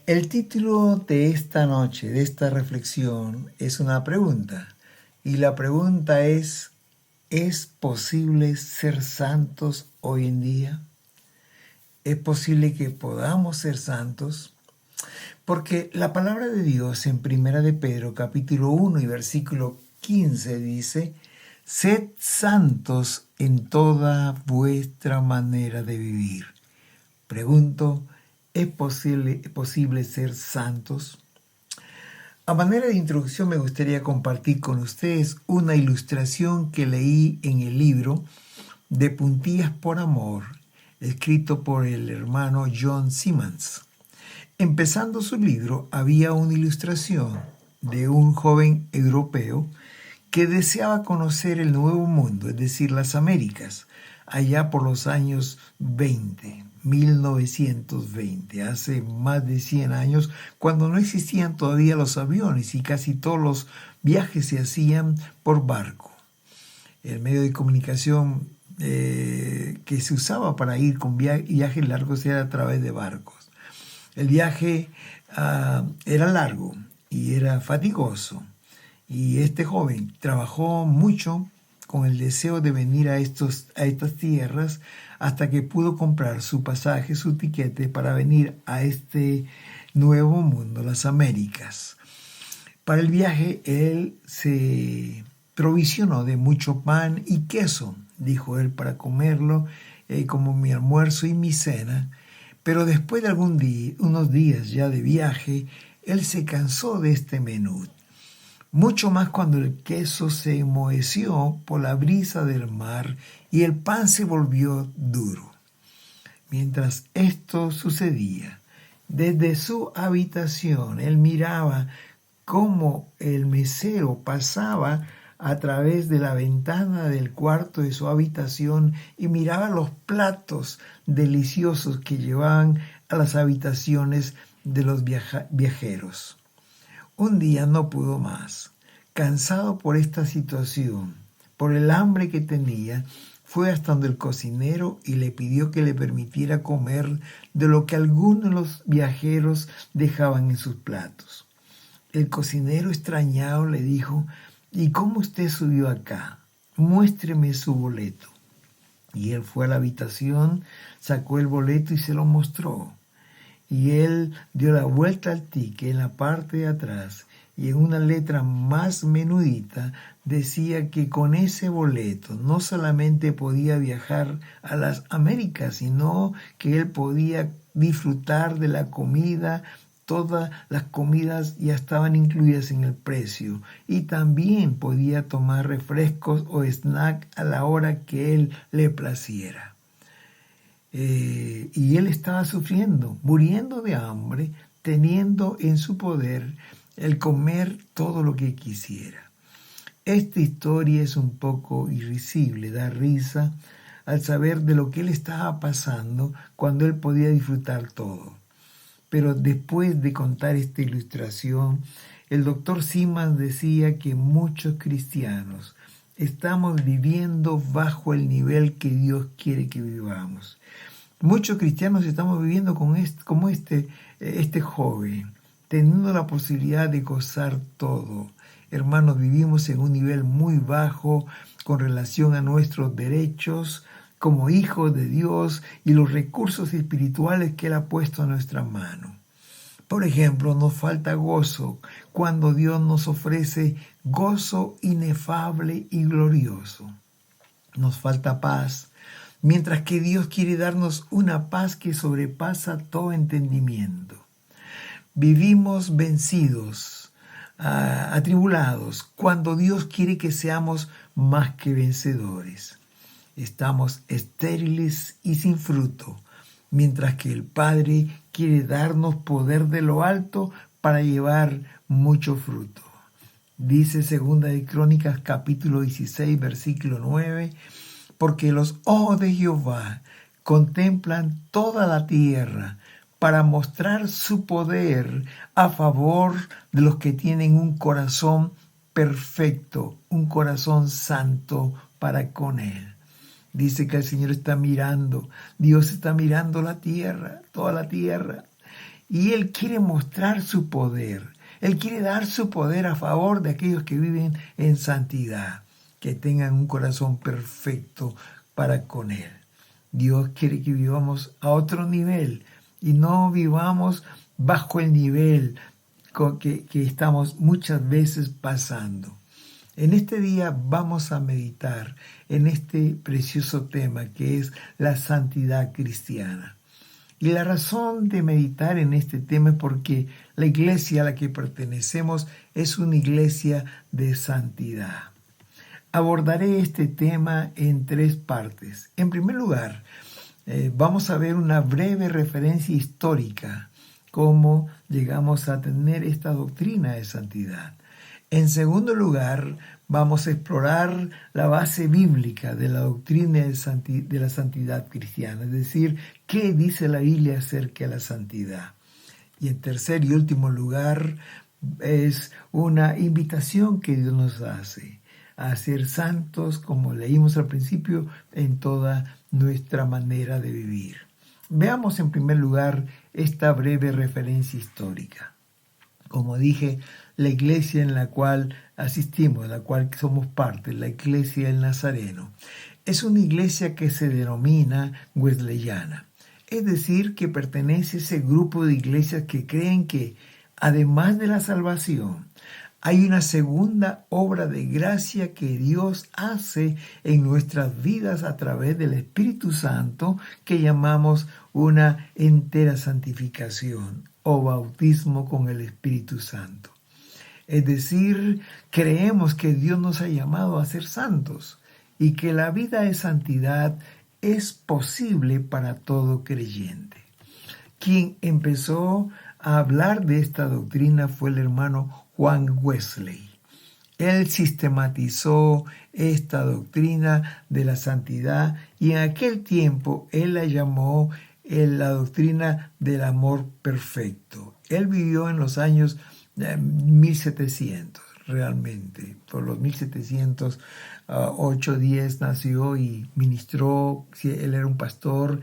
El título de esta noche, de esta reflexión, es una pregunta. Y la pregunta ¿es posible ser santos hoy en día? ¿Es posible que podamos ser santos? Porque la palabra de Dios en Primera de Pedro, capítulo 1 y versículo 15 dice: sed santos en toda vuestra manera de vivir. Pregunto, ¿es posible ser santos? A manera de introducción me gustaría compartir con ustedes una ilustración que leí en el libro De Puntillas por Amor, escrito por el hermano John Simmons. Empezando su libro había una ilustración de un joven europeo que deseaba conocer el Nuevo Mundo, es decir, las Américas, allá por los años 1920, hace más de 100 años, cuando no existían todavía los aviones y casi todos los viajes se hacían por barco. El medio de comunicación que se usaba para ir con viajes largos era a través de barcos. El viaje era largo y era fatigoso. Y este joven trabajó mucho con el deseo de venir a estas tierras hasta que pudo comprar su pasaje, su tiquete para venir a este nuevo mundo, las Américas. Para el viaje él se provisionó de mucho pan y queso, dijo él, para comerlo como mi almuerzo y mi cena. Pero después de unos días ya de viaje, él se cansó de este menú. Mucho más cuando el queso se enmoheció por la brisa del mar y el pan se volvió duro. Mientras esto sucedía, desde su habitación él miraba cómo el mesero pasaba a través de la ventana del cuarto de su habitación y miraba los platos deliciosos que llevaban a las habitaciones de los viajeros. Un día no pudo más. Cansado por esta situación, por el hambre que tenía, fue hasta donde el cocinero y le pidió que le permitiera comer de lo que algunos de los viajeros dejaban en sus platos. El cocinero, extrañado, le dijo: ¿y cómo usted subió acá? Muéstreme su boleto. Y él fue a la habitación, sacó el boleto y se lo mostró. Y él dio la vuelta al ticket en la parte de atrás y en una letra más menudita decía que con ese boleto no solamente podía viajar a las Américas, sino que él podía disfrutar de la comida. Todas las comidas ya estaban incluidas en el precio y también podía tomar refrescos o snack a la hora que él le placiera. Y él estaba sufriendo, muriendo de hambre, teniendo en su poder el comer todo lo que quisiera. Esta historia es un poco irrisible, da risa al saber de lo que él estaba pasando cuando él podía disfrutar todo. Pero después de contar esta ilustración, el doctor Simmons decía que muchos cristianos estamos viviendo bajo el nivel que Dios quiere que vivamos. Muchos cristianos estamos viviendo como este joven, teniendo la posibilidad de gozar todo. Hermanos, vivimos en un nivel muy bajo con relación a nuestros derechos como hijos de Dios y los recursos espirituales que Él ha puesto a nuestra mano. Por ejemplo, nos falta gozo cuando Dios nos ofrece gozo inefable y glorioso. Nos falta paz, mientras que Dios quiere darnos una paz que sobrepasa todo entendimiento. Vivimos vencidos, atribulados, cuando Dios quiere que seamos más que vencedores. Estamos estériles y sin fruto, mientras que el Padre quiere darnos poder de lo alto para llevar mucho fruto. Dice Segunda de Crónicas capítulo 16, versículo 9, porque los ojos de Jehová contemplan toda la tierra para mostrar su poder a favor de los que tienen un corazón perfecto, un corazón santo para con Él. Dice que el Señor está mirando, Dios está mirando la tierra, toda la tierra, y Él quiere mostrar su poder. Él quiere dar su poder a favor de aquellos que viven en santidad, que tengan un corazón perfecto para con Él. Dios quiere que vivamos a otro nivel y no vivamos bajo el nivel que estamos muchas veces pasando. En este día vamos a meditar en este precioso tema que es la santidad cristiana. Y la razón de meditar en este tema es porque la iglesia a la que pertenecemos es una iglesia de santidad. Abordaré este tema en 3 partes. En primer lugar, vamos a ver una breve referencia histórica, cómo llegamos a tener esta doctrina de santidad. En segundo lugar, vamos a explorar la base bíblica de la doctrina de la santidad cristiana, es decir, qué dice la Biblia acerca de la santidad. Y en tercer y último lugar, es una invitación que Dios nos hace a ser santos, como leímos al principio, en toda nuestra manera de vivir. Veamos en primer lugar esta breve referencia histórica. Como dije, la iglesia en la cual asistimos, de la cual somos parte, la iglesia del Nazareno, es una iglesia que se denomina wesleyana. Es decir, que pertenece a ese grupo de iglesias que creen que, además de la salvación, hay una segunda obra de gracia que Dios hace en nuestras vidas a través del Espíritu Santo, que llamamos una entera santificación o bautismo con el Espíritu Santo. Es decir, creemos que Dios nos ha llamado a ser santos y que la vida de santidad es posible para todo creyente. Quien empezó a hablar de esta doctrina fue el hermano Juan Wesley. Él sistematizó esta doctrina de la santidad y en aquel tiempo él la llamó la doctrina del amor perfecto. Él vivió en los años 1700, realmente. Por los 1708-10 nació y ministró. Él era un pastor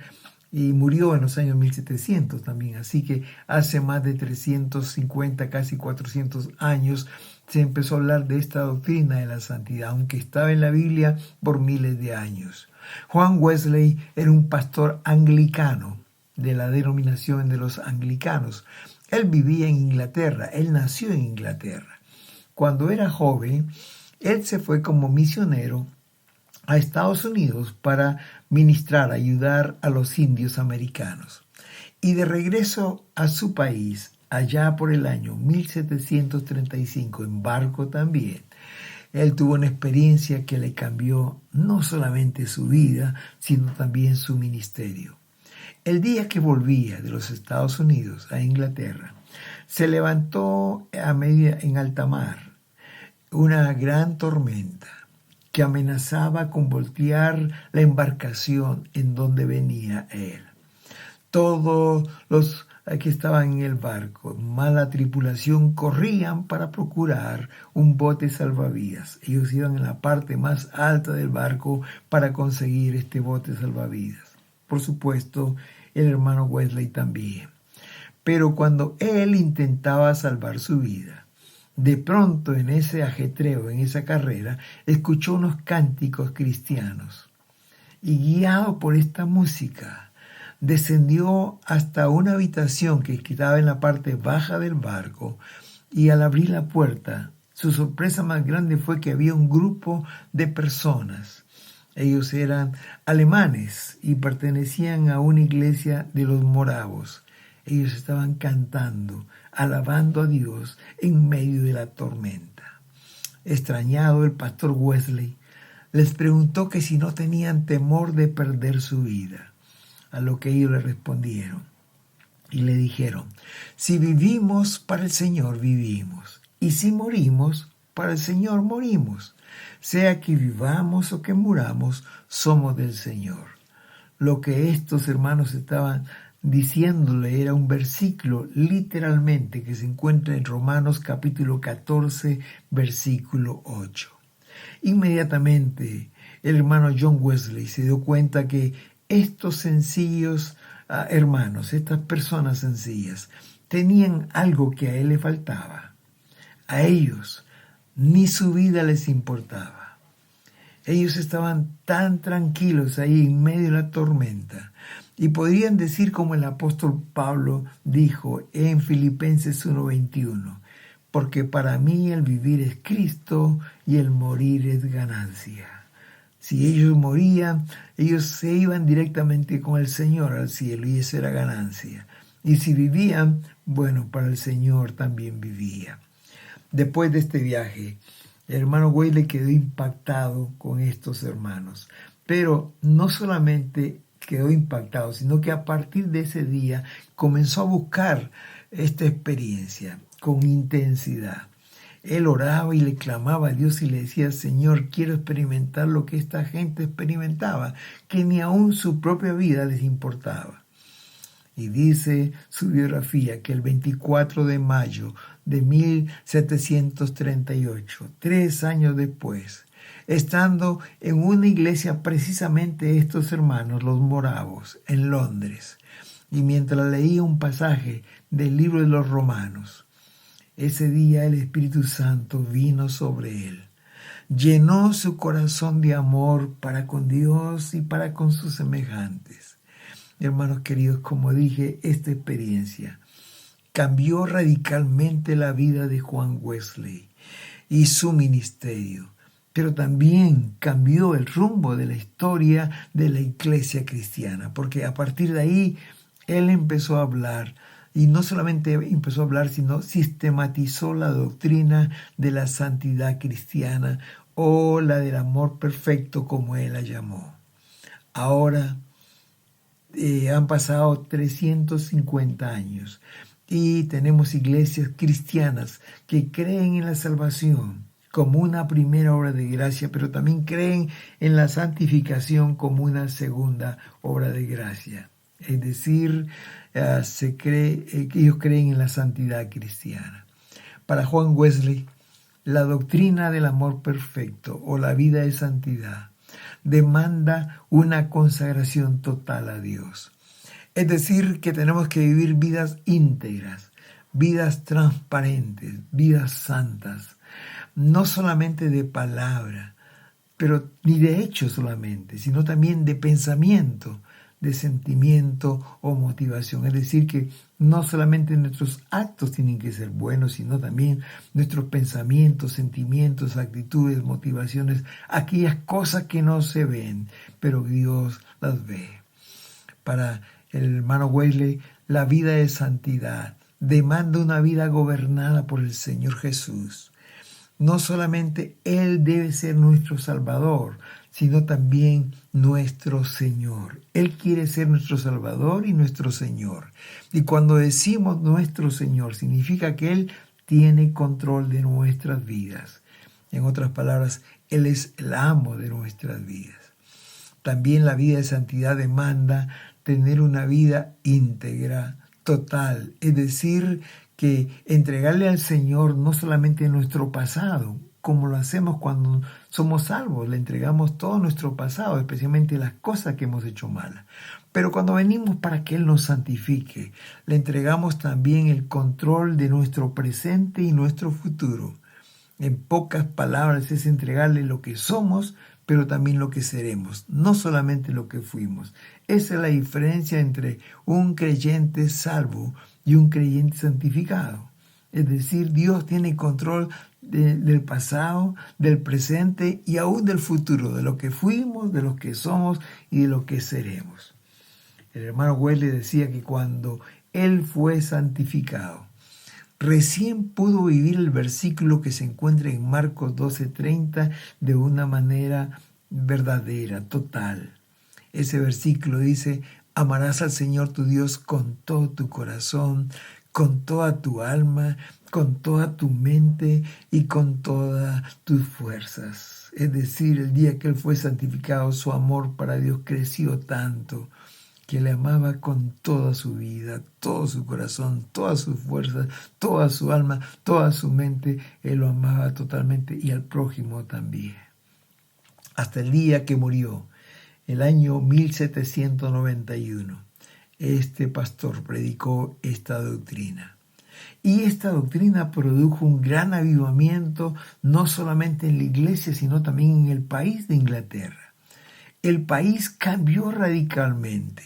y murió en los años 1700 también. Así que hace más de 350, casi 400 años, se empezó a hablar de esta doctrina de la santidad, aunque estaba en la Biblia por miles de años. Juan Wesley era un pastor anglicano, de la denominación de los anglicanos. Él vivía en Inglaterra, él nació en Inglaterra. Cuando era joven, él se fue como misionero a Estados Unidos para ministrar, ayudar a los indios americanos. Y de regreso a su país, allá por el año 1735, en barco también, él tuvo una experiencia que le cambió no solamente su vida, sino también su ministerio. El día que volvía de los Estados Unidos a Inglaterra, se levantó en alta mar una gran tormenta que amenazaba con voltear la embarcación en donde venía él. Todos los que estaban en el barco, más la tripulación, corrían para procurar un bote salvavidas. Ellos iban en la parte más alta del barco para conseguir este bote salvavidas. Por supuesto, el hermano Wesley también. Pero cuando él intentaba salvar su vida, de pronto en ese ajetreo, en esa carrera, escuchó unos cánticos cristianos. Y guiado por esta música, descendió hasta una habitación que estaba en la parte baja del barco, y al abrir la puerta, su sorpresa más grande fue que había un grupo de personas. Ellos eran alemanes y pertenecían a una iglesia de los moravos. Ellos estaban cantando, alabando a Dios en medio de la tormenta. Extrañado, el pastor Wesley les preguntó que si no tenían temor de perder su vida, a lo que ellos le respondieron y le dijeron: si vivimos, para el Señor vivimos, y si morimos, para el Señor morimos. Sea que vivamos o que muramos, somos del Señor. Lo que estos hermanos estaban diciéndole era un versículo literalmente que se encuentra en Romanos capítulo 14, versículo 8. Inmediatamente el hermano John Wesley se dio cuenta que estos sencillos hermanos, estas personas sencillas, tenían algo que a él le faltaba. A ellos ni su vida les importaba. Ellos estaban tan tranquilos ahí en medio de la tormenta. Y podrían decir como el apóstol Pablo dijo en Filipenses 1:21, porque para mí el vivir es Cristo y el morir es ganancia. Si ellos morían, ellos se iban directamente con el Señor al cielo y esa era ganancia. Y si vivían, bueno, para el Señor también vivía. Después de este viaje, el hermano Wesley quedó impactado con estos hermanos. Pero no solamente quedó impactado, sino que a partir de ese día comenzó a buscar esta experiencia con intensidad. Él oraba y le clamaba a Dios y le decía, Señor, quiero experimentar lo que esta gente experimentaba, que ni aún su propia vida les importaba. Y dice su biografía que el 24 de mayo de 1738, 3 años después, estando en una iglesia precisamente estos hermanos, los moravos, en Londres, y mientras leía un pasaje del libro de los Romanos, ese día el Espíritu Santo vino sobre él. Llenó su corazón de amor para con Dios y para con sus semejantes. Hermanos queridos, como dije, esta experiencia cambió radicalmente la vida de Juan Wesley y su ministerio, pero también cambió el rumbo de la historia de la iglesia cristiana, porque a partir de ahí él empezó a hablar, y no solamente empezó a hablar, sino sistematizó la doctrina de la santidad cristiana o la del amor perfecto, como él la llamó. Ahora han pasado 350 años y tenemos iglesias cristianas que creen en la salvación como una primera obra de gracia, pero también creen en la santificación como una segunda obra de gracia. Es decir, ellos creen en la santidad cristiana. Para Juan Wesley, la doctrina del amor perfecto o la vida de santidad demanda una consagración total a Dios. Es decir, que tenemos que vivir vidas íntegras, vidas transparentes, vidas santas, no solamente de palabra, pero ni de hecho solamente, sino también de pensamiento, de sentimiento o motivación. Es decir, que no solamente nuestros actos tienen que ser buenos, sino también nuestros pensamientos, sentimientos, actitudes, motivaciones, aquellas cosas que no se ven, pero Dios las ve. Para el hermano Wesley, la vida de santidad demanda una vida gobernada por el Señor Jesús. No solamente Él debe ser nuestro Salvador, sino también nuestro Señor. Él quiere ser nuestro Salvador y nuestro Señor. Y cuando decimos nuestro Señor, significa que Él tiene control de nuestras vidas. En otras palabras, Él es el amo de nuestras vidas. También la vida de santidad demanda tener una vida íntegra, total, es decir, que entregarle al Señor no solamente nuestro pasado, como lo hacemos cuando somos salvos, le entregamos todo nuestro pasado, especialmente las cosas que hemos hecho malas. Pero cuando venimos para que Él nos santifique, le entregamos también el control de nuestro presente y nuestro futuro. En pocas palabras es entregarle lo que somos, pero también lo que seremos, no solamente lo que fuimos. Esa es la diferencia entre un creyente salvo y un creyente santificado. Es decir, Dios tiene control del pasado, del presente y aún del futuro, de lo que fuimos, de lo que somos y de lo que seremos. El hermano Wesley decía que cuando él fue santificado, recién pudo vivir el versículo que se encuentra en Marcos 12:30 de una manera verdadera, total. Ese versículo dice: amarás al Señor tu Dios con todo tu corazón, con toda tu alma, con toda tu mente y con todas tus fuerzas. Es decir, el día que Él fue santificado, su amor para Dios creció tanto que le amaba con toda su vida, todo su corazón, todas sus fuerzas, toda su alma, toda su mente. Él lo amaba totalmente y al prójimo también. Hasta el día que murió, el año 1791, este pastor predicó esta doctrina. Y esta doctrina produjo un gran avivamiento, no solamente en la iglesia, sino también en el país de Inglaterra. El país cambió radicalmente.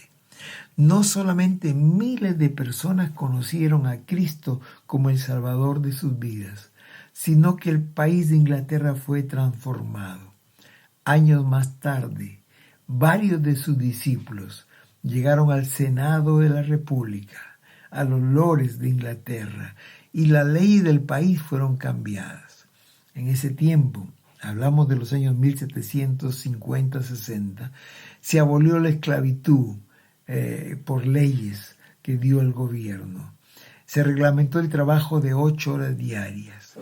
No solamente miles de personas conocieron a Cristo como el Salvador de sus vidas, sino que el país de Inglaterra fue transformado. Años más tarde, varios de sus discípulos llegaron al Senado de la República, a los lores de Inglaterra, y la ley del país fueron cambiadas. En ese tiempo, hablamos de los años 1750-60, se abolió la esclavitud por leyes que dio el gobierno. Se reglamentó el trabajo de 8 horas diarias.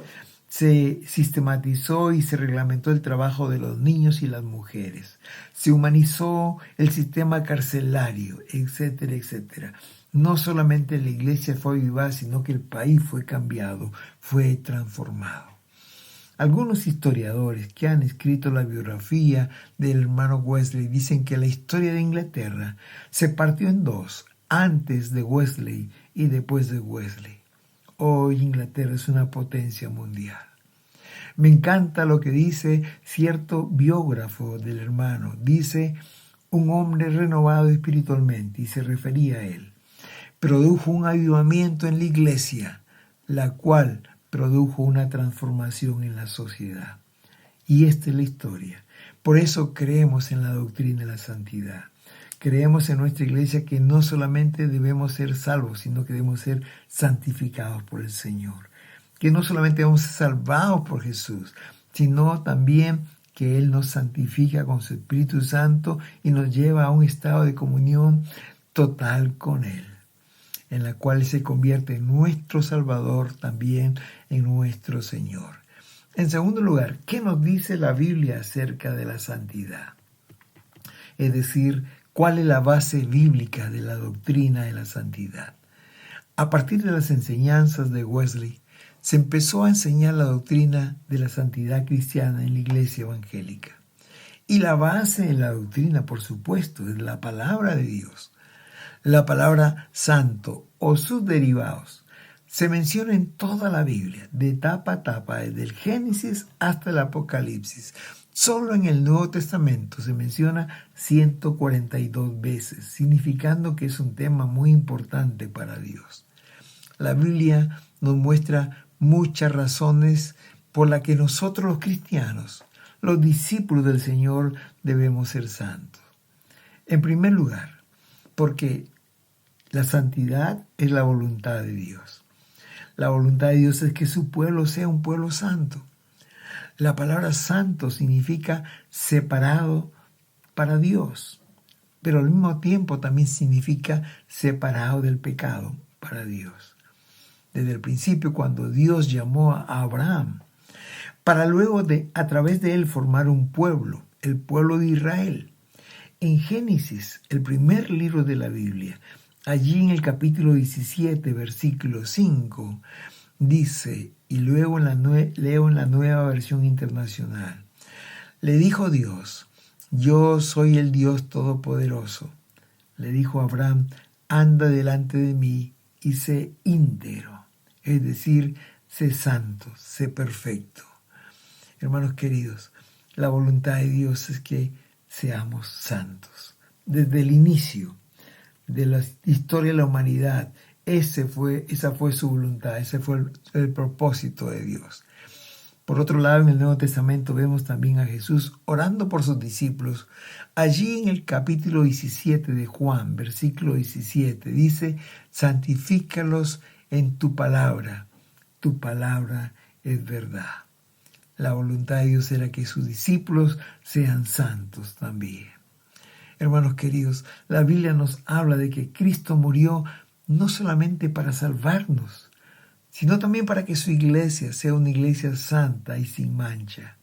Se sistematizó y se reglamentó el trabajo de los niños y las mujeres. Se humanizó el sistema carcelario, etcétera, etcétera. No solamente la iglesia fue avivada, sino que el país fue cambiado, fue transformado. Algunos historiadores que han escrito la biografía del hermano Wesley dicen que la historia de Inglaterra se partió en dos, antes de Wesley y después de Wesley. Hoy Inglaterra es una potencia mundial. Me encanta lo que dice cierto biógrafo del hermano. Dice, un hombre renovado espiritualmente, y se refería a él, produjo un avivamiento en la iglesia, la cual produjo una transformación en la sociedad. Y esta es la historia. Por eso creemos en la doctrina de la santidad. Creemos en nuestra iglesia que no solamente debemos ser salvos, sino que debemos ser santificados por el Señor. Que no solamente debemos ser salvados por Jesús, sino también que Él nos santifica con su Espíritu Santo y nos lleva a un estado de comunión total con Él, en la cual se convierte en nuestro Salvador, también en nuestro Señor. En segundo lugar, ¿qué nos dice la Biblia acerca de la santidad? Es decir, ¿cuál es la base bíblica de la doctrina de la santidad? A partir de las enseñanzas de Wesley, se empezó a enseñar la doctrina de la santidad cristiana en la iglesia evangélica. Y la base de la doctrina, por supuesto, es la palabra de Dios. La palabra santo o sus derivados se menciona en toda la Biblia, de tapa a tapa, desde el Génesis hasta el Apocalipsis. Solo en el Nuevo Testamento se menciona 142 veces, significando que es un tema muy importante para Dios. La Biblia nos muestra muchas razones por las que nosotros los cristianos, los discípulos del Señor, debemos ser santos. En primer lugar, porque la santidad es la voluntad de Dios. La voluntad de Dios es que su pueblo sea un pueblo santo. La palabra santo significa separado para Dios, pero al mismo tiempo también significa separado del pecado para Dios. Desde el principio, cuando Dios llamó a Abraham, para luego a través de él formar un pueblo, el pueblo de Israel. En Génesis, el primer libro de la Biblia, allí en el capítulo 17, versículo 5, dice, y luego leo en la Nueva Versión Internacional, le dijo Dios, yo soy el Dios Todopoderoso. Le dijo a Abraham, anda delante de mí y sé íntegro, es decir, sé santo, sé perfecto. Hermanos queridos, la voluntad de Dios es que seamos santos. Desde el inicio de la historia de la humanidad, esa fue su voluntad, ese fue el propósito de Dios. Por otro lado, en el Nuevo Testamento vemos también a Jesús orando por sus discípulos. Allí en el capítulo 17 de Juan, versículo 17, dice, santifícalos en tu palabra es verdad. La voluntad de Dios era que sus discípulos sean santos también. Hermanos queridos, la Biblia nos habla de que Cristo murió no solamente para salvarnos, sino también para que su iglesia sea una iglesia santa y sin mancha.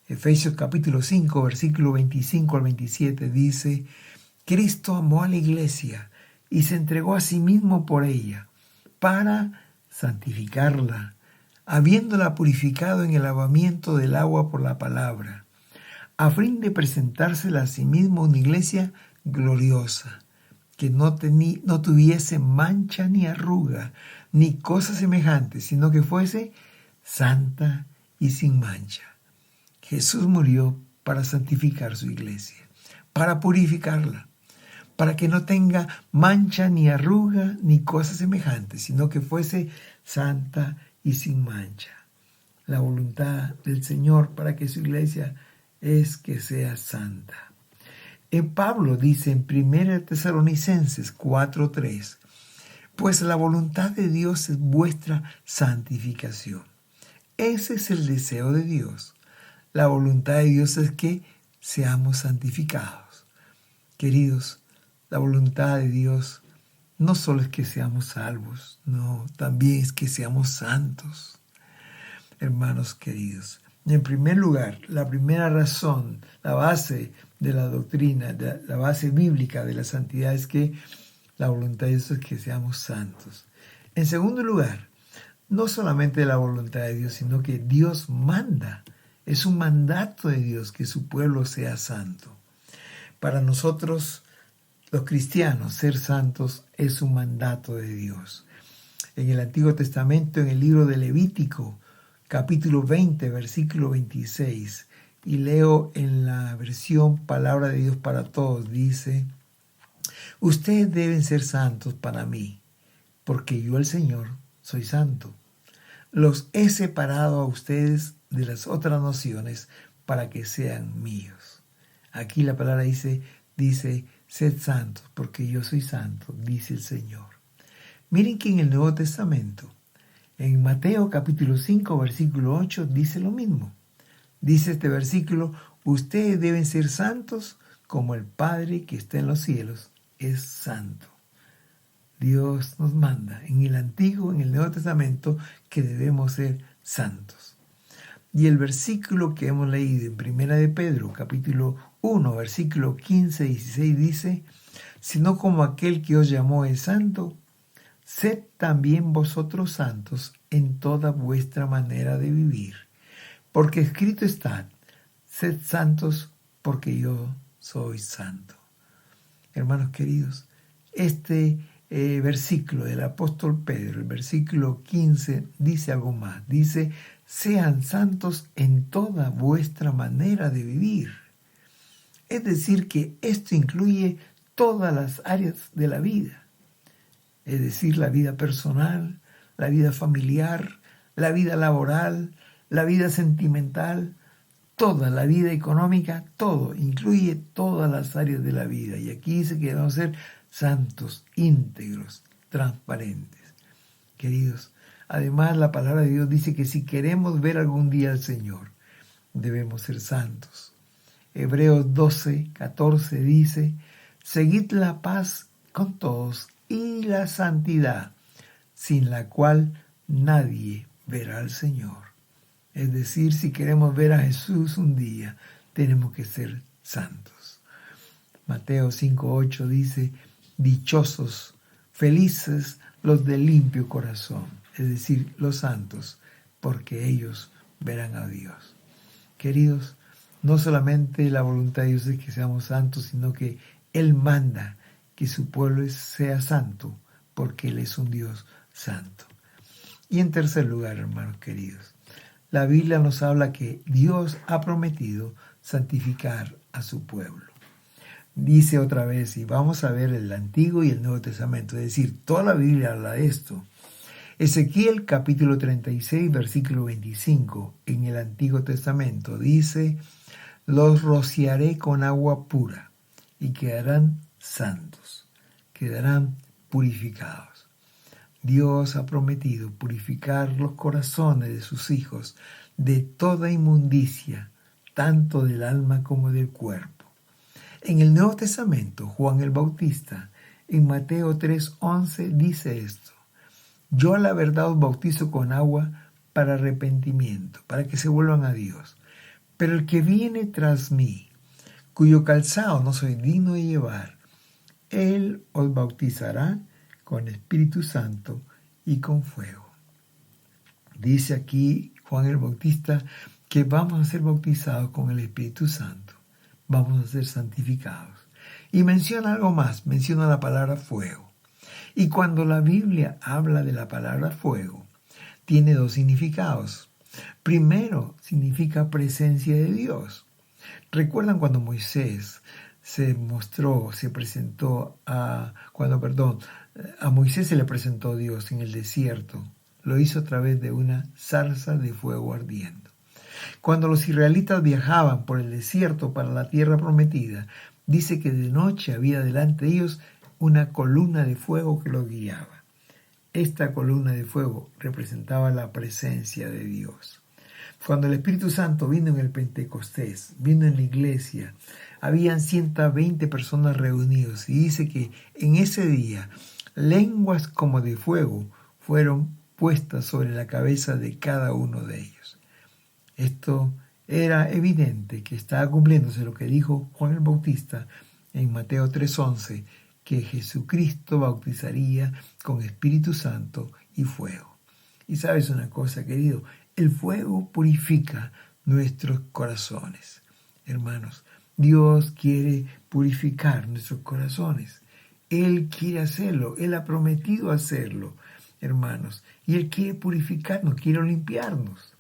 Efesios capítulo 5, versículo 25 al 27 dice, Cristo amó a la iglesia y se entregó a sí mismo por ella, para santificarla, habiéndola purificado en el lavamiento del agua por la palabra, a fin de presentársela a sí mismo una iglesia gloriosa, que no tuviese mancha ni arruga, ni cosa semejante, sino que fuese santa y sin mancha. Jesús murió para santificar su iglesia, para purificarla, para que no tenga mancha ni arruga ni cosa semejante, sino que fuese santa y sin mancha. La voluntad del Señor para que su iglesia es que sea santa. Pablo dice en 1 Tesalonicenses 4:3, pues la voluntad de Dios es vuestra santificación. Ese es el deseo de Dios. La voluntad de Dios es que seamos santificados. Queridos, la voluntad de Dios no solo es que seamos salvos, no, también es que seamos santos. Hermanos queridos, en primer lugar, la primera razón, la base de la doctrina, la base bíblica de la santidad es que la voluntad de Dios es que seamos santos. En segundo lugar, no solamente la voluntad de Dios, sino que Dios manda. Es un mandato de Dios que su pueblo sea santo. Para nosotros, los cristianos, ser santos es un mandato de Dios. En el Antiguo Testamento, en el libro de Levítico, capítulo 20, versículo 26, y leo en la versión Palabra de Dios para Todos, dice: ustedes deben ser santos para mí, porque yo, el Señor, soy santo. Los he separado a ustedes de las otras naciones para que sean míos. Aquí la palabra dice, sed santos, porque yo soy santo, dice el Señor. Miren que en el Nuevo Testamento, en Mateo capítulo 5, versículo 8, dice lo mismo. Dice este versículo: ustedes deben ser santos como el Padre que está en los cielos es santo. Dios nos manda en el Antiguo, en el Nuevo Testamento, que debemos ser santos. Y el versículo que hemos leído en Primera de Pedro, capítulo 1, versículo 15 y 16 dice: sino como aquel que os llamó es santo, sed también vosotros santos en toda vuestra manera de vivir. Porque escrito está: sed santos porque yo soy santo. Hermanos queridos, este versículo del apóstol Pedro, el versículo 15, dice algo más. Dice: sean santos en toda vuestra manera de vivir. Es decir, que esto incluye todas las áreas de la vida. Es decir, la vida personal, la vida familiar, la vida laboral, la vida sentimental, toda la vida económica, todo, incluye todas las áreas de la vida. Y aquí dice que debemos ser santos, íntegros, transparentes. Queridos, además la palabra de Dios dice que si queremos ver algún día al Señor, debemos ser santos. Hebreos 12, 14 dice: seguid la paz con todos y la santidad, sin la cual nadie verá al Señor. Es decir, si queremos ver a Jesús un día, tenemos que ser santos. Mateo 5:8 dice: dichosos, felices los de limpio corazón, es decir, los santos, porque ellos verán a Dios. Queridos, no solamente la voluntad de Dios es que seamos santos, sino que Él manda que su pueblo sea santo, porque Él es un Dios santo. Y en tercer lugar, hermanos queridos, la Biblia nos habla que Dios ha prometido santificar a su pueblo. Dice otra vez, y vamos a ver el Antiguo y el Nuevo Testamento, es decir, toda la Biblia habla de esto. Ezequiel capítulo 36, versículo 25, en el Antiguo Testamento dice: los rociaré con agua pura y quedarán santos, quedarán purificados. Dios ha prometido purificar los corazones de sus hijos de toda inmundicia, tanto del alma como del cuerpo. En el Nuevo Testamento, Juan el Bautista, en Mateo 3:11, dice esto: yo a la verdad os bautizo con agua para arrepentimiento, para que se vuelvan a Dios. Pero el que viene tras mí, cuyo calzado no soy digno de llevar, él os bautizará con Espíritu Santo y con fuego. Dice aquí Juan el Bautista que vamos a ser bautizados con el Espíritu Santo. Vamos a ser santificados. Y menciona algo más, menciona la palabra fuego. Y cuando la Biblia habla de la palabra fuego, tiene dos significados. Primero, significa presencia de Dios. ¿Recuerdan cuando Moisés a Moisés se le presentó Dios en el desierto? Lo hizo a través de una zarza de fuego ardiendo. Cuando los israelitas viajaban por el desierto para la tierra prometida, dice que de noche había delante de ellos una columna de fuego que los guiaba. Esta columna de fuego representaba la presencia de Dios. Cuando el Espíritu Santo vino en el Pentecostés, vino en la iglesia, habían 120 personas reunidos y dice que en ese día lenguas como de fuego fueron puestas sobre la cabeza de cada uno de ellos. Esto era evidente que estaba cumpliéndose lo que dijo Juan el Bautista en Mateo 3:11, que Jesucristo bautizaría con Espíritu Santo y fuego. Y sabes una cosa, querido, el fuego purifica nuestros corazones. Hermanos, Dios quiere purificar nuestros corazones. Él quiere hacerlo, Él ha prometido hacerlo, hermanos. Y Él quiere purificarnos, quiere limpiarnos.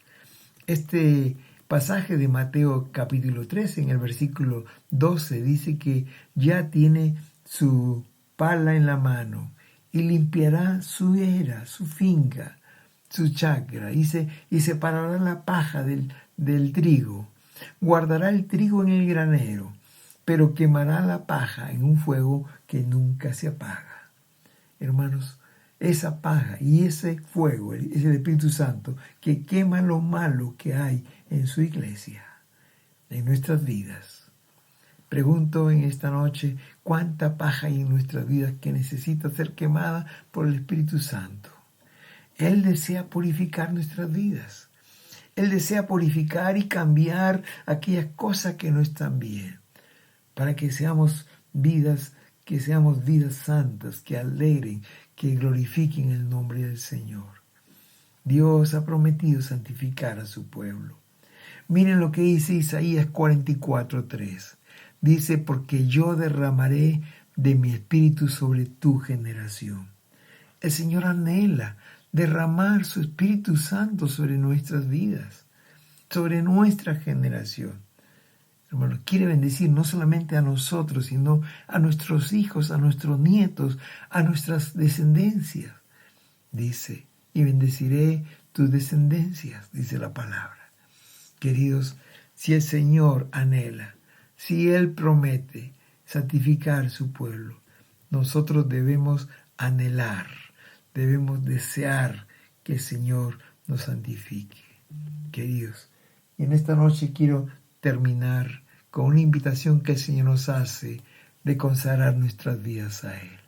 Este pasaje de Mateo capítulo 13, en el versículo 12, dice que ya tiene su pala en la mano y limpiará su era, su finca, su chacra, y separará la paja del trigo. Guardará el trigo en el granero, pero quemará la paja en un fuego que nunca se apaga. Hermanos, esa paja y ese fuego es el Espíritu Santo que quema lo malo que hay en su iglesia, en nuestras vidas. Pregunto en esta noche, ¿cuánta paja hay en nuestras vidas que necesita ser quemada por el Espíritu Santo? Él desea purificar nuestras vidas. Él desea purificar y cambiar aquellas cosas que no están bien, para que seamos vidas santas, que alegren, que glorifiquen el nombre del Señor. Dios ha prometido santificar a su pueblo. Miren lo que dice Isaías 44:3. Dice, porque yo derramaré de mi espíritu sobre tu generación. El Señor anhela derramar su Espíritu Santo sobre nuestras vidas, sobre nuestra generación. Hermano, quiere bendecir no solamente a nosotros, sino a nuestros hijos, a nuestros nietos, a nuestras descendencias. Dice, y bendeciré tus descendencias, dice la palabra. Queridos, si el Señor anhela, si Él promete santificar su pueblo, nosotros debemos anhelar, debemos desear que el Señor nos santifique. Queridos, y en esta noche quiero terminar con una invitación que el Señor nos hace de consagrar nuestras vidas a Él.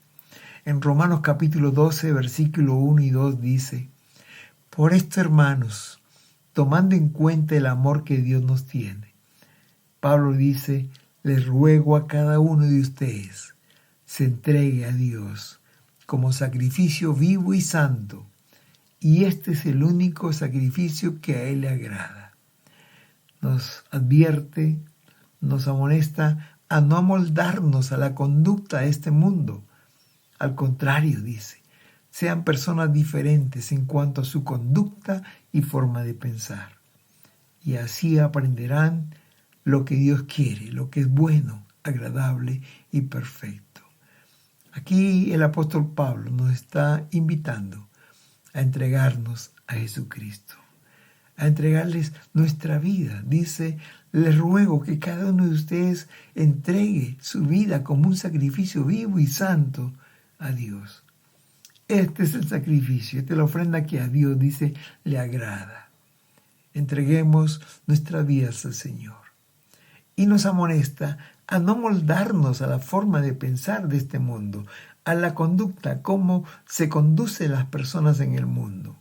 En Romanos capítulo 12, versículo 1 y 2 dice, por esto, hermanos, tomando en cuenta el amor que Dios nos tiene, Pablo dice, les ruego a cada uno de ustedes se entregue a Dios como sacrificio vivo y santo, y este es el único sacrificio que a Él le agrada. Nos advierte, nos amonesta a no amoldarnos a la conducta de este mundo. Al contrario, dice, sean personas diferentes en cuanto a su conducta y forma de pensar. Y así aprenderán lo que Dios quiere, lo que es bueno, agradable y perfecto. Aquí el apóstol Pablo nos está invitando a entregarnos a Jesucristo, a entregarles nuestra vida. Dice, les ruego que cada uno de ustedes entregue su vida como un sacrificio vivo y santo a Dios. Este es el sacrificio, esta es la ofrenda que a Dios, dice, le agrada. Entreguemos nuestras vidas al Señor. Y nos amonesta a no moldarnos a la forma de pensar de este mundo, a la conducta, cómo se conducen las personas en el mundo.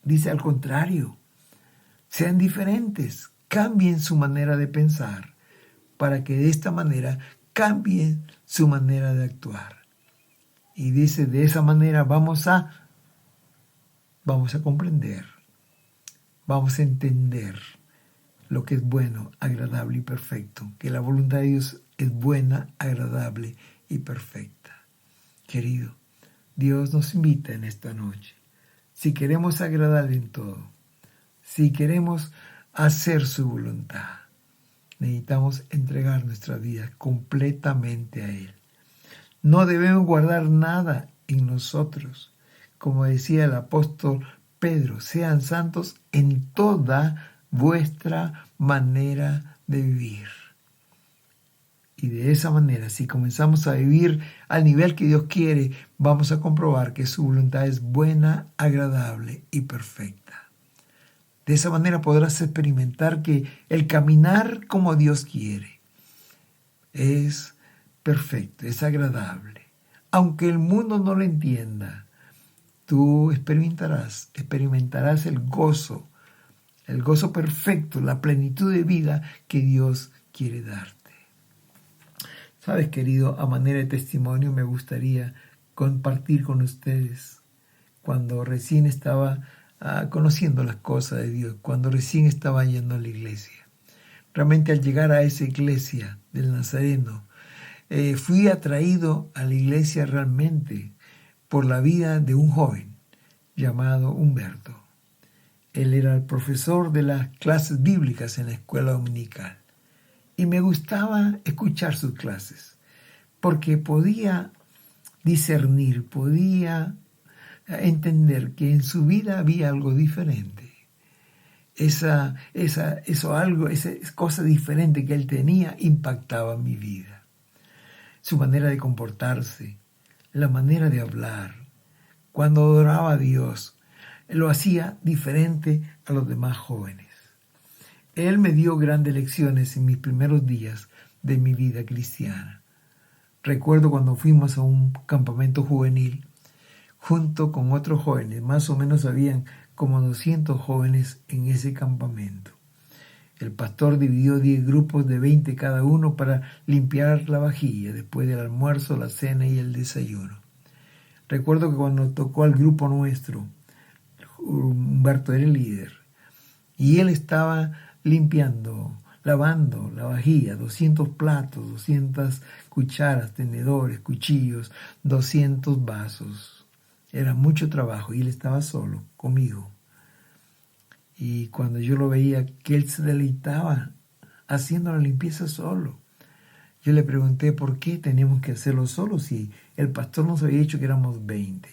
Dice al contrario, sean diferentes, cambien su manera de pensar, para que de esta manera cambien su manera de actuar. Y dice, de esa manera vamos a comprender, vamos a entender lo que es bueno, agradable y perfecto, que la voluntad de Dios es buena, agradable y perfecta. Querido, Dios nos invita en esta noche. Si queremos agradarle en todo, si queremos hacer su voluntad, necesitamos entregar nuestra vida completamente a Él. No debemos guardar nada en nosotros. Como decía el apóstol Pedro, sean santos en toda vuestra manera de vivir. Y de esa manera, si comenzamos a vivir al nivel que Dios quiere, vamos a comprobar que su voluntad es buena, agradable y perfecta. De esa manera podrás experimentar que el caminar como Dios quiere es perfecto, es agradable. Aunque el mundo no lo entienda, tú experimentarás el gozo perfecto, la plenitud de vida que Dios quiere darte. Sabes, querido, a manera de testimonio me gustaría compartir con ustedes cuando recién estaba conociendo las cosas de Dios, cuando recién estaba yendo a la iglesia. Realmente al llegar a esa iglesia del Nazareno, fui atraído a la iglesia realmente por la vida de un joven llamado Humberto. Él era el profesor de las clases bíblicas en la escuela dominical. Y me gustaba escuchar sus clases, porque podía discernir, podía entender que en su vida había algo diferente. Esa cosa diferente que él tenía impactaba mi vida. Su manera de comportarse, la manera de hablar. Cuando adoraba a Dios, lo hacía diferente a los demás jóvenes. Él me dio grandes lecciones en mis primeros días de mi vida cristiana. Recuerdo cuando fuimos a un campamento juvenil, junto con otros jóvenes, más o menos habían como 200 jóvenes en ese campamento. El pastor dividió 10 grupos de 20 cada uno para limpiar la vajilla después del almuerzo, la cena y el desayuno. Recuerdo que cuando tocó al grupo nuestro, Humberto era el líder, y él estaba lavando la vajilla, 200 platos, 200 cucharas, tenedores, cuchillos, 200 vasos. Era mucho trabajo y él estaba solo conmigo. Y cuando yo lo veía que él se deleitaba haciendo la limpieza solo, yo le pregunté por qué teníamos que hacerlo solo si el pastor nos había dicho que éramos 20.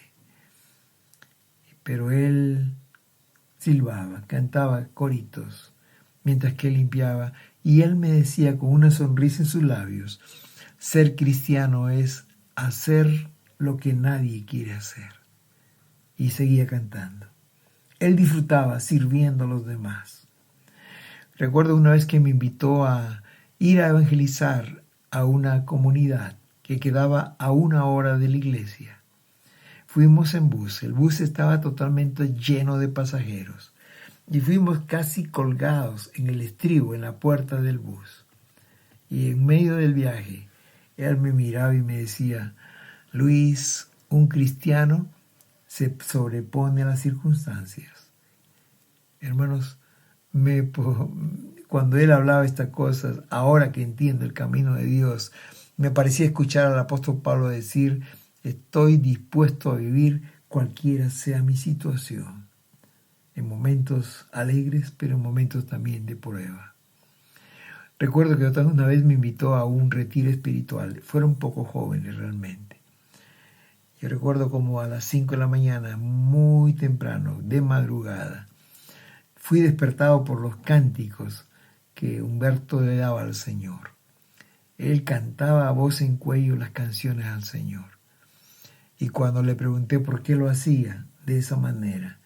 Pero él silbaba, cantaba coritos mientras que limpiaba, y él me decía con una sonrisa en sus labios, ser cristiano es hacer lo que nadie quiere hacer. Y seguía cantando. Él disfrutaba sirviendo a los demás. Recuerdo una vez que me invitó a ir a evangelizar a una comunidad que quedaba a 1 hora de la iglesia. Fuimos en bus, el bus estaba totalmente lleno de pasajeros. Y fuimos casi colgados en el estribo, en la puerta del bus. Y en medio del viaje, él me miraba y me decía, Luis, un cristiano se sobrepone a las circunstancias. Hermanos, cuando él hablaba estas cosas, ahora que entiendo el camino de Dios, me parecía escuchar al apóstol Pablo decir, estoy dispuesto a vivir cualquiera sea mi situación. En momentos alegres, pero en momentos también de prueba. Recuerdo que una vez me invitó a un retiro espiritual. Fueron poco jóvenes realmente. Yo recuerdo como a las 5 de la mañana, muy temprano, de madrugada, fui despertado por los cánticos que Humberto le daba al Señor. Él cantaba a voz en cuello las canciones al Señor. Y cuando le pregunté por qué lo hacía de esa manera,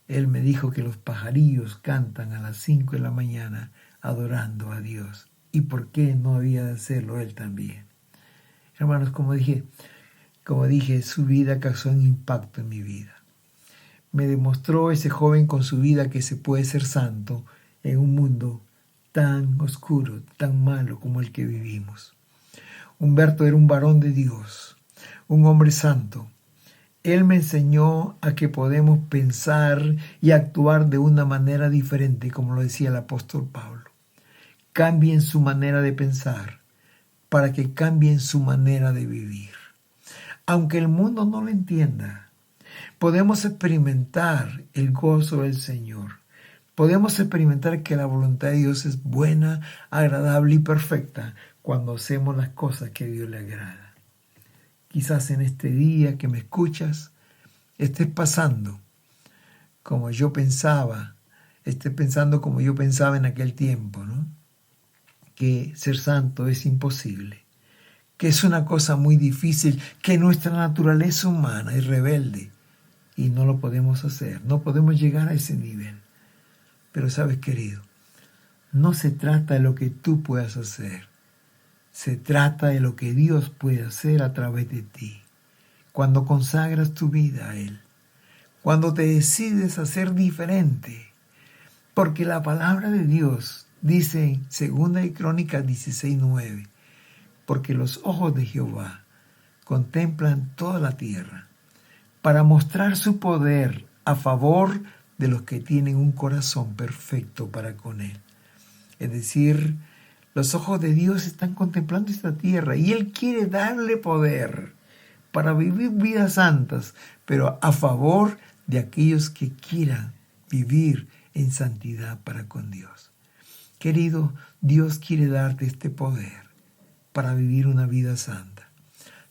él me dijo que los pajarillos cantan a las 5 de la mañana adorando a Dios. ¿Y por qué no había de hacerlo él también? Hermanos, como dije, su vida causó un impacto en mi vida. Me demostró ese joven con su vida que se puede ser santo en un mundo tan oscuro, tan malo como el que vivimos. Humberto era un varón de Dios, un hombre santo. Él me enseñó a que podemos pensar y actuar de una manera diferente, como lo decía el apóstol Pablo. Cambien su manera de pensar para que cambien su manera de vivir. aunque el mundo no lo entienda, podemos experimentar el gozo del Señor. Podemos experimentar que la voluntad de Dios es buena, agradable y perfecta cuando hacemos las cosas que a Dios le agrada. Quizás en este día que me escuchas, estés pasando como yo pensaba, estés pensando como yo pensaba en aquel tiempo, ¿no? Que ser santo es imposible, que es una cosa muy difícil, que nuestra naturaleza humana es rebelde y no lo podemos hacer, no podemos llegar a ese nivel. Pero sabes, querido, no se trata de lo que tú puedas hacer, se trata de lo que Dios puede hacer a través de ti. Cuando consagras tu vida a Él, cuando te decides a ser diferente, porque la palabra de Dios dice en 2 Crónicas 16:9, porque los ojos de Jehová contemplan toda la tierra para mostrar su poder a favor de los que tienen un corazón perfecto para con Él. Es decir, los ojos de Dios están contemplando esta tierra y Él quiere darle poder para vivir vidas santas, pero a favor de aquellos que quieran vivir en santidad para con Dios. Querido, Dios quiere darte este poder para vivir una vida santa.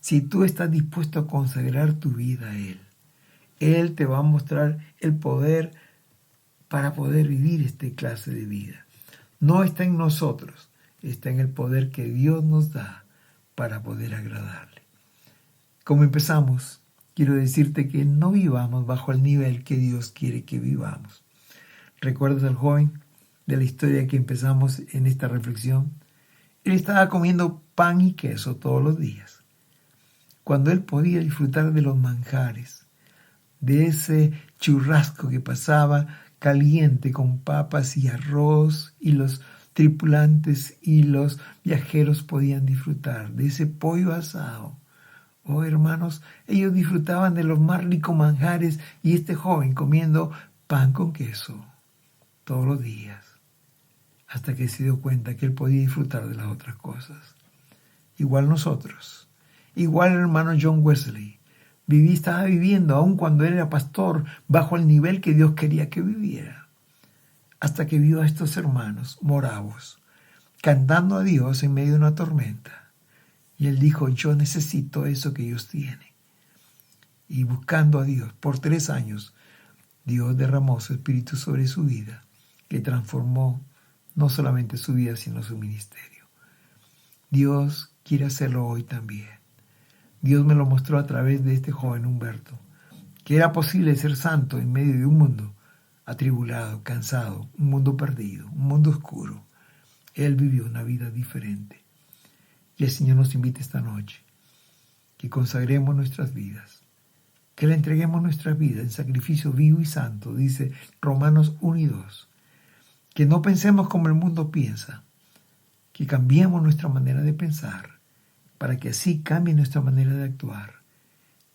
Si tú estás dispuesto a consagrar tu vida a Él, Él te va a mostrar el poder para poder vivir esta clase de vida. No está en nosotros, está en el poder que Dios nos da para poder agradarle. Como empezamos, quiero decirte que no vivamos bajo el nivel que Dios quiere que vivamos. ¿Recuerdas al joven de la historia que empezamos en esta reflexión? Él estaba comiendo pan y queso todos los días, cuando él podía disfrutar de los manjares, de ese churrasco que pasaba caliente con papas y arroz, y los tripulantes y los viajeros podían disfrutar de ese pollo asado. Oh, hermanos, ellos disfrutaban de los más ricos manjares y este joven comiendo pan con queso todos los días, hasta que se dio cuenta que él podía disfrutar de las otras cosas. Igual nosotros, igual el hermano John Wesley, estaba viviendo, aun cuando él era pastor, bajo el nivel que Dios quería que viviera, hasta que vio a estos hermanos moravos cantando a Dios en medio de una tormenta. Y él dijo, yo necesito eso que ellos tienen. Y buscando a Dios por 3 años, Dios derramó su espíritu sobre su vida, que transformó no solamente su vida, sino su ministerio. Dios quiere hacerlo hoy también. Dios me lo mostró a través de este joven Humberto, que era posible ser santo en medio de un mundo atribulado, cansado, un mundo perdido, un mundo oscuro. Él vivió una vida diferente. Y el Señor nos invita esta noche que consagremos nuestras vidas, que le entreguemos nuestra vida en sacrificio vivo y santo, dice Romanos 1:2. Que no pensemos como el mundo piensa, que cambiemos nuestra manera de pensar, para que así cambie nuestra manera de actuar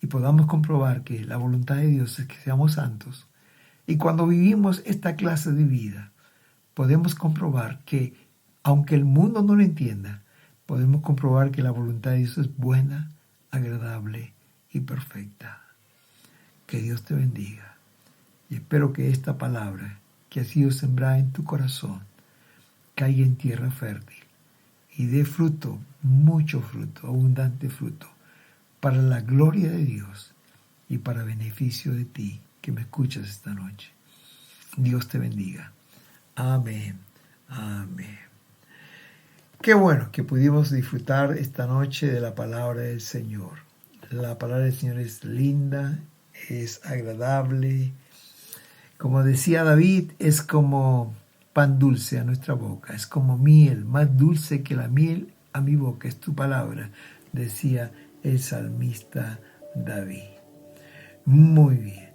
y podamos comprobar que la voluntad de Dios es que seamos santos. Y cuando vivimos esta clase de vida, podemos comprobar que, aunque el mundo no lo entienda, podemos comprobar que la voluntad de Dios es buena, agradable y perfecta. Que Dios te bendiga. Y espero que esta palabra que ha sido sembrada en tu corazón caiga en tierra fértil y dé fruto, mucho fruto, abundante fruto, para la gloria de Dios y para beneficio de ti que me escuchas esta noche. Dios te bendiga. Amén. Amén. Qué bueno que pudimos disfrutar esta noche de la palabra del Señor. La palabra del Señor es linda, es agradable. Como decía David, es como pan dulce a nuestra boca, es como miel, más dulce que la miel a mi boca, es tu palabra, decía el salmista David. Muy bien.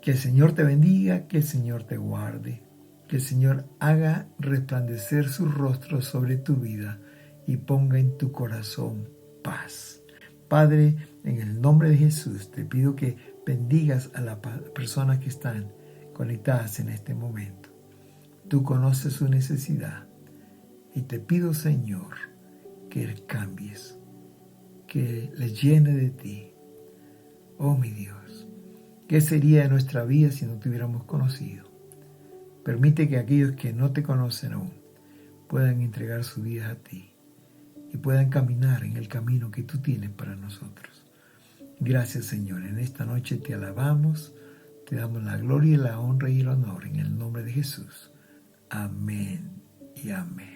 Que el Señor te bendiga, que el Señor te guarde, que el Señor haga resplandecer su rostro sobre tu vida y ponga en tu corazón paz. Padre, en el nombre de Jesús, te pido que bendigas a las personas que están conectadas en este momento. Tú conoces su necesidad y te pido, Señor, que cambies, que les llene de ti, Oh mi Dios, ¿qué sería de nuestra vida si no te hubiéramos conocido? Permite que aquellos que no te conocen aún puedan entregar su vida a ti y puedan caminar en el camino que tú tienes para nosotros. Gracias, Señor. En esta noche te alabamos, te damos la gloria, la honra y el honor en el nombre de Jesús. Amén y amén.